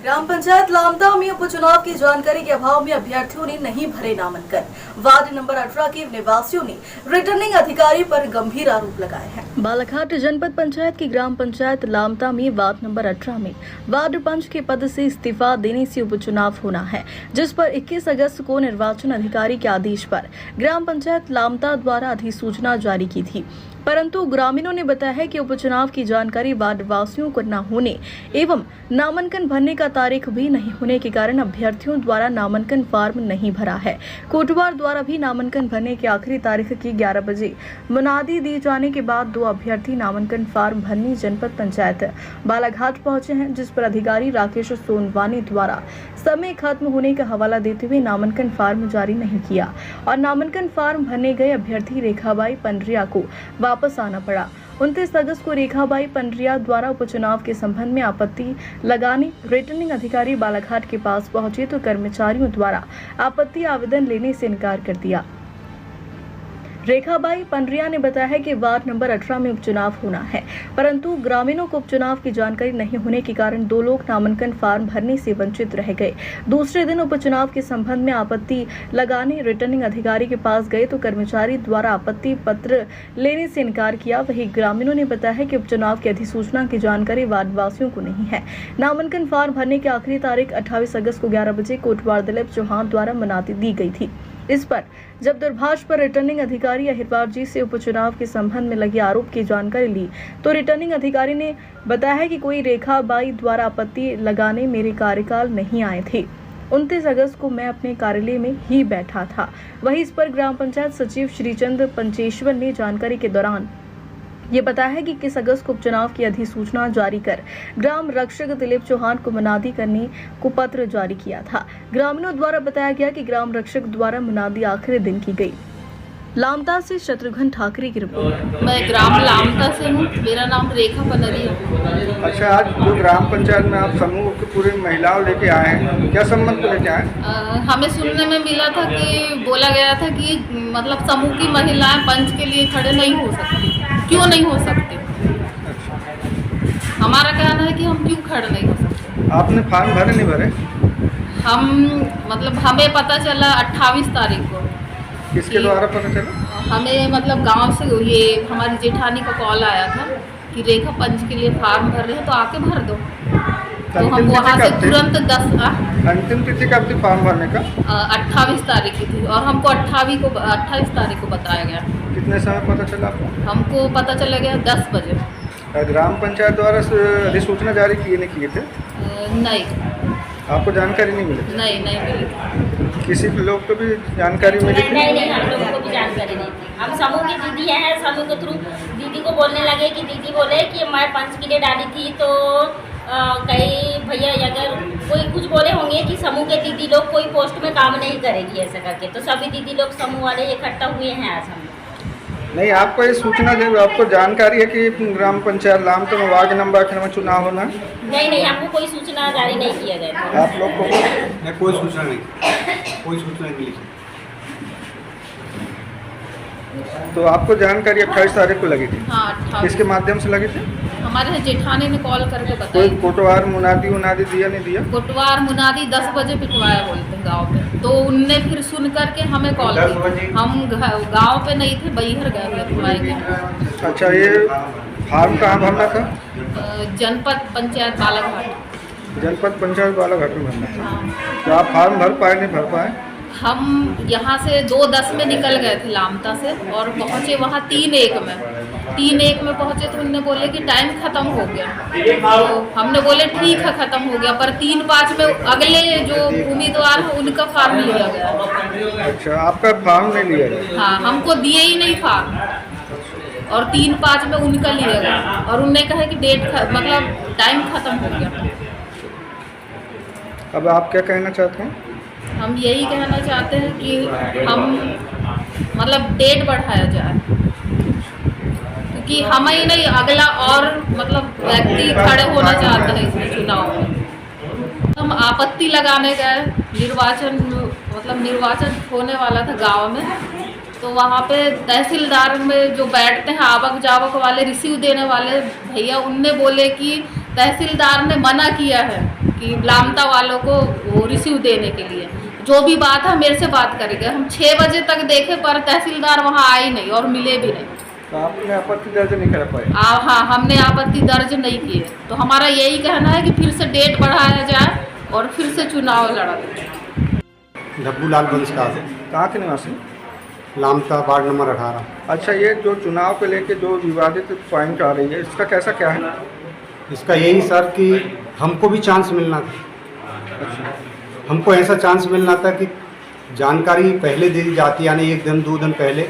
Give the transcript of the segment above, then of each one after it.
ग्राम पंचायत लामता में उपचुनाव की जानकारी के अभाव में अभ्यर्थियों ने नहीं भरे नामांकन। वार्ड नंबर 18 के निवासियों ने रिटर्निंग अधिकारी पर गंभीर आरोप लगाए हैं। बालाघाट जनपद पंचायत की ग्राम पंचायत लामता में वार्ड नंबर 18 में वार्ड पंच के पद से इस्तीफा देने से उपचुनाव होना है, जिस पर 21 अगस्त को निर्वाचन अधिकारी के आदेश पर ग्राम पंचायत लामता द्वारा अधिसूचना जारी की थी। परंतु ग्रामीणों ने बताया है कि उपचुनाव की जानकारी वार्ड वासियों को न होने एवं नामांकन भरने का तारीख भी नहीं होने के कारण अभ्यर्थियों द्वारा नामांकन फॉर्म नहीं भरा है। कोटवार द्वारा भी नामांकन भरने की आखिरी तारीख की 11 बजे मुनादी दी जाने के बाद 2 अभ्यर्थी नामांकन फॉर्म भरने जनपद पंचायत बालाघाट पहुंचे हैं, जिस पर अधिकारी राकेश सोनवानी द्वारा समय खत्म होने का हवाला देते हुए नामांकन फॉर्म जारी नहीं किया और नामांकन फॉर्म भरने गए अभ्यर्थी रेखाबाई पंडरिया को वापस आना पड़ा। 29 अगस्त को रेखाबाई पंडरिया द्वारा उपचुनाव के संबंध में आपत्ति लगाने रिटर्निंग अधिकारी बालाघाट के पास पहुंचे तो कर्मचारियों द्वारा आपत्ति आवेदन लेने से इनकार कर दिया। रेखाबाई पंडरिया ने बताया है कि वार्ड नंबर 18 में उपचुनाव होना है, परंतु ग्रामीणों को उपचुनाव की जानकारी नहीं होने के कारण 2 लोग नामांकन फॉर्म भरने से वंचित रह गए। दूसरे दिन उपचुनाव के संबंध में आपत्ति लगाने रिटर्निंग अधिकारी के पास गए तो कर्मचारी द्वारा आपत्ति पत्र लेने से इनकार किया। वही ग्रामीणों ने बताया है कि उपचुनाव की अधिसूचना की जानकारी वार्ड वासियों को नहीं है। नामांकन फॉर्म भरने की आखिरी तारीख 28 अगस्त को 11 बजे कोटवार दिलीप चौहान द्वारा मनाती दी गई थी। इस पर जब दूरभाष पर रिटर्निंग अधिकारी अहिरवार जी से उपचुनाव के संबंध में लगे आरोप की जानकारी ली तो रिटर्निंग अधिकारी ने बताया है कि कोई रेखाबाई द्वारा आपत्ति लगाने मेरे कार्यकाल नहीं आए थे। 29 अगस्त को मैं अपने कार्यालय में ही बैठा था। वहीं इस पर ग्राम पंचायत सचिव श्रीचंद पंचेश्वर ने जानकारी के दौरान ये बताया है कि 21 अगस्त को उपचुनाव की अधिसूचना जारी कर ग्राम रक्षक दिलीप चौहान को मुनादी करने को पत्र जारी किया था। ग्रामीणों द्वारा बताया गया कि ग्राम रक्षक द्वारा मुनादी आखिरी दिन की गई। लामता से शत्रुघ्न ठाकरे की रिपोर्ट। मैं ग्राम लामता से हूँ, मेरा नाम रेखा पंडरिया है। अच्छा, आज जो ग्राम पंचायत में आप समूह की पूरी महिलाओं लेके आए हैं, क्या संबंध को लेके आए? हमें सुनने में मिला था कि बोला गया था कि मतलब समूह की महिलाएं पंच के लिए खड़े नहीं हो सकती। क्यों नहीं हो सकते? हमारा कहना है कि हम क्यों खड़े नहीं हो सकते। आपने फॉर्म भरे नहीं भरे? हम मतलब हमें पता चला 28 तारीख को। किसके द्वारा पता चला? हमें मतलब गांव से ये हमारी जेठानी का कॉल आया था कि रेखा पंच के लिए फॉर्म भर रहे हैं तो आके भर दो। तो हम वहाँ से तुरंत 10 अंतिम तिथि कब थी फॉर्म भरने का? 28 तारीख की थी और हमको 28 तारीख को बताया गया। कितने समय पता चला आपको? हमको पता चला गया 10 बजे। ग्राम पंचायत द्वारा अधिसूचना जारी किए थे? नहीं, आपको जानकारी नहीं मिली? नहीं मिली। किसी लोग को भी जानकारी मिली? नहीं, हम लोगों को भी जानकारी नहीं थी। हम समूह की दीदी हैं, समूह के थ्रू दीदी को बोलने लगे कि दीदी बोले कि मैं पंच के लिए डाली थी तो कई भैया अगर कोई कुछ बोले होंगे कि समूह के दीदी लोग कोई पोस्ट में काम नहीं करेगी ऐसा करके, तो सभी दीदी लोग समूह वाले इकट्ठा हुए हैं आज हम। नहीं, आपको ये सूचना जब आपको जानकारी है कि ग्राम पंचायत लामता में वार्ड नंबर 18 में चुनाव होना? नहीं, हमको कोई सूचना जारी नहीं किया गया। आप लोग को कोई सूचना नहीं मिली। तो आपको जानकारी 28 तारीख को लगी थी? हाँ, 28। किसके माध्यम से लगी थी? हमारे जेठानी ने कॉल करके कोई बताया। कोटवार मुनादी दिया नहीं दिया? कोटवार मुनादी 10 बजे पिटवाया बोलते हैं गाँव पे, तो उनने फिर सुन करके हमें कॉल की। हम गाँव पे नहीं थे, बैहर गए हुए पिटवाई के। अच्छा, ये फॉर्म कहाँ भरना था? जनपद पंचायत बालाघाट। जनपद पंचायत बालाघाट में भरना था। तो आप फॉर्म भर पाए नहीं भर पाए? हम यहाँ से 2:10 में निकल गए थे लामता से और पहुँचे वहाँ 3:01 में। 3:01 में पहुँचे तो उन्होंने बोले कि टाइम ख़त्म हो गया। तो हमने बोले ठीक है ख़त्म हो गया, पर 3:05 में अगले जो उम्मीदवार है उनका फॉर्म लिया गया। अच्छा, आपका फॉर्म नहीं लिया गया? हाँ, हमको दिए ही नहीं फॉर्म और 3:05 में उनका लिया गया और उनने कहा कि मतलब टाइम ख़त्म हो गया। अब आप क्या कहना चाहते हैं? हम यही कहना चाहते हैं कि हम मतलब डेट बढ़ाया जाए, क्योंकि हम ही नहीं अगला और मतलब व्यक्ति खड़े होना चाहते हैं इसमें चुनाव में। हम आपत्ति लगाने गए, निर्वाचन होने वाला था गांव में, तो वहाँ पे तहसीलदार में जो बैठते हैं आवक जावक वाले रिसीव देने वाले भैया, उनने बोले कि तहसीलदार ने मना किया है कि लामता वालों को वो रिसीव देने के लिए। जो भी बात है मेरे से बात करेंगे। हम 6 बजे तक देखे पर तहसीलदार वहाँ आए नहीं और मिले भी नहीं। तो आपने आपत्ति दर्ज नहीं करा पाए? हाँ, हमने आपत्ति दर्ज नहीं किए। तो हमारा यही कहना है कि फिर से डेट बढ़ाया जाए और फिर से चुनाव लड़ा जाए। डब्बू लाल बंसकार, कहाँ के निवासी? Lamta ward number 18। अच्छा, ये जो चुनाव को लेके जो विवादित पॉइंट आ रही है, इसका कैसा क्या है? इसका यही सर कि हमको भी चांस मिलना था। हमको ऐसा चांस मिलना था कि जानकारी पहले दी जाती, यानी 1 दिन 2 दिन पहले,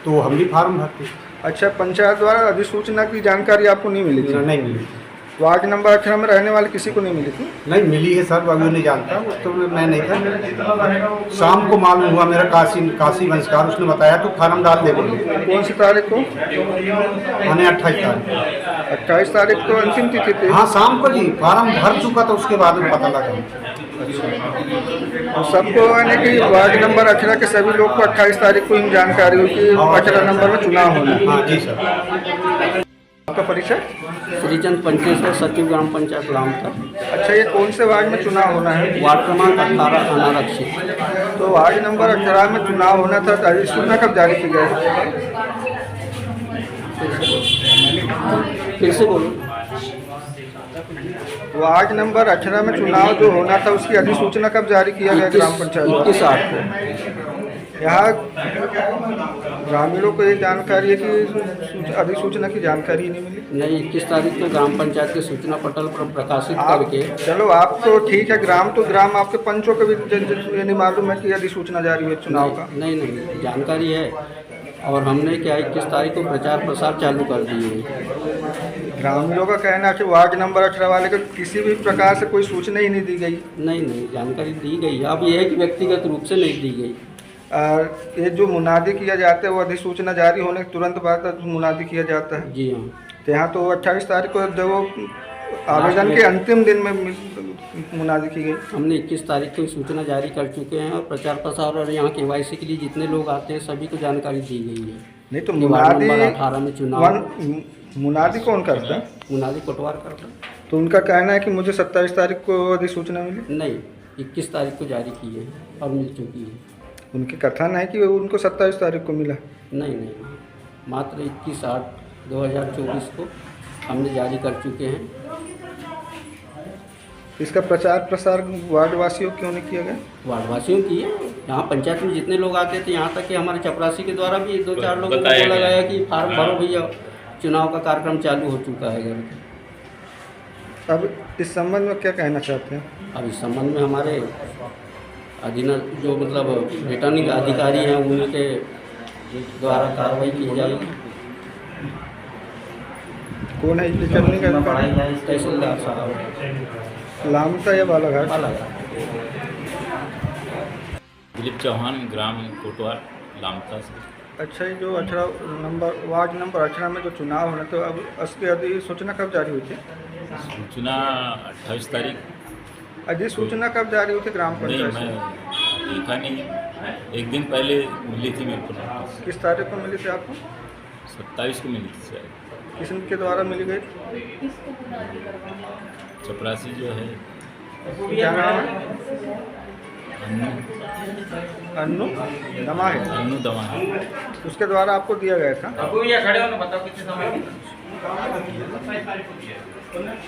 तो हम भी फार्म भरते। अच्छा, पंचायत द्वारा अधिसूचना की जानकारी आपको नहीं मिली थी? नहीं मिली। वार्ड नंबर 18 में रहने वाले किसी को नहीं मिली थी? नहीं मिली है सर, अभी नहीं जानता, उस तो मैं नहीं था। शाम को मालूम हुआ, मेरा काशी बंसकार, उसने बताया तो फार्म डाल दे बोले। कौन सी तारीख को? मैंने 28 तारीख। 28 तारीख को अंतिम तिथि थी? हाँ, शाम को जी फार्म भर चुका था, उसके बाद में पता लगा। तो सबको यानी कि वार्ड नंबर 18 के सभी लोग को 28 तारीख को ही जानकारी हुई कि 18 नंबर में चुनाव होना है? हाँ जी सर। आपका परिचय? श्रीचंद पंचेश्वर, सचिव ग्राम पंचायत लामता। अच्छा, ये कौन से वार्ड में चुनाव होना है? वार्ड क्रमांक 18 अनारक्षित। तो वार्ड नंबर 18 में चुनाव होना था, तो अधिसूचना कब जारी की गई? फिर से बोलो। वार्ड नंबर 18 में चुनाव जो होना था उसकी अधिसूचना कब जारी किया गया ग्राम पंचायत? 21/8 को। यहाँ ग्रामीणों को ये जानकारी है कि अधिसूचना की जानकारी ही नहीं मिली? नहीं, 21 तारीख को ग्राम पंचायत के सूचना पटल पर प्रकाशित करके। चलो, आप तो ठीक है, ग्राम तो ग्राम, आपके पंचों को भी ये नहीं मालूम है कि अधिसूचना जारी हुई चुनाव का? नहीं जानकारी है। और हमने क्या 21 तारीख को प्रचार प्रसार चालू कर दिए। ग्रामीणों का कहना है कि वार्ड नंबर 18 वाले को किसी भी प्रकार से कोई सूचना ही नहीं दी गई? नहीं जानकारी दी गई। अब ये है कि व्यक्तिगत रूप से नहीं दी गई। ये जो मुनादी किया जाता है वो अधिसूचना जारी होने के तुरंत बाद मुनादी किया जाता है? जी हाँ। तो यहाँ तो 28 तारीख को जब वो आवेदन के अंतिम दिन में मुनादी की गई। हमने 21 तारीख को सूचना जारी कर चुके हैं और प्रचार प्रसार और यहाँ KYC के लिए जितने लोग आते हैं सभी को जानकारी दी गई है। नहीं तो मुनादी 18 में चुनाव। मुनादी कौन करता है? मुनादी कोटवार करता है। तो उनका कहना है कि मुझे 27 तारीख को अधिसूचना मिली? नहीं, 21 तारीख को जारी की है और मिल चुकी है। उनके कथन है कि उनको 27 तारीख को मिला? नहीं, मात्र 21/8/2024 को हमने जारी कर चुके हैं। इसका प्रचार प्रसार वार्डवासियों क्यों नहीं किया गया? वार्डवासियों की है। यहाँ पंचायत में जितने लोग आते थे, यहाँ तक कि हमारे चपरासी के द्वारा भी 2-4 लोगों को बोला गया कि फार्म भरो भैया, चुनाव का कार्यक्रम चालू हो चुका है घर। अब इस संबंध में क्या कहना चाहते हैं? अब इस संबंध में हमारे अधीन जो मतलब रिटर्निंग अधिकारी हैं उनके द्वारा कार्रवाई की जाएगी। कौन है रिटर्निंग अधिकारी? तहसीलदार साहब, लामता या बालाघाट? दिलीप चौहान, ग्राम कोटवार, लामता से। अच्छा, ये जो 18 नंबर वार्ड नंबर 18 में जो चुनाव होना था, अब उसकी अधिसूचना कब जारी हुई थी? सूचना 28 तारीख। अधिसूचना कब जारी हुई थी ग्राम नहीं, पंचायत से? मैं देखा नहीं। 1 दिन पहले मिली थी मेरे को। किस तारीख को मिली थी आपको? 27 को मिली थी शायद। किसके द्वारा मिली गई? चपरासी जो है, क्या नाम है? अन्नू दमा है? अन्नू दमा है। उसके द्वारा आपको दिया गया था?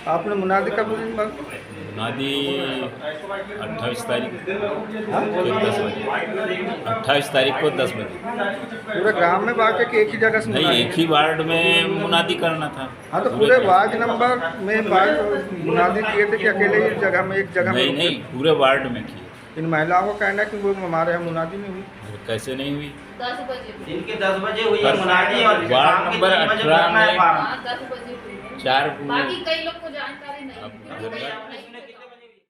आपने मुनादी कब दी? मुनादी 28 तारीख को 10 बजे। 28 तारीख को 10 बजे। पूरे ग्राम में बांटे कि एक ही जगह से? नहीं, एक ही वार्ड में मुनादी करना था। हाँ, तो पूरे वार्ड नंबर में मुनादी किए थे कि अकेले ही जगह में एक जगह में? नहीं, पूरे वार्ड में किए। इन महिलाओं को कहना है कि वो हमारे यहाँ मुनादी नहीं हुई। कैसे नहीं हुई? 10 बजे। इनके 10 बजे हुई है मुनादी और वार्ड नंबर 18 में 10 बजे। 4 बाकी कई लोग को जानकारी नहीं।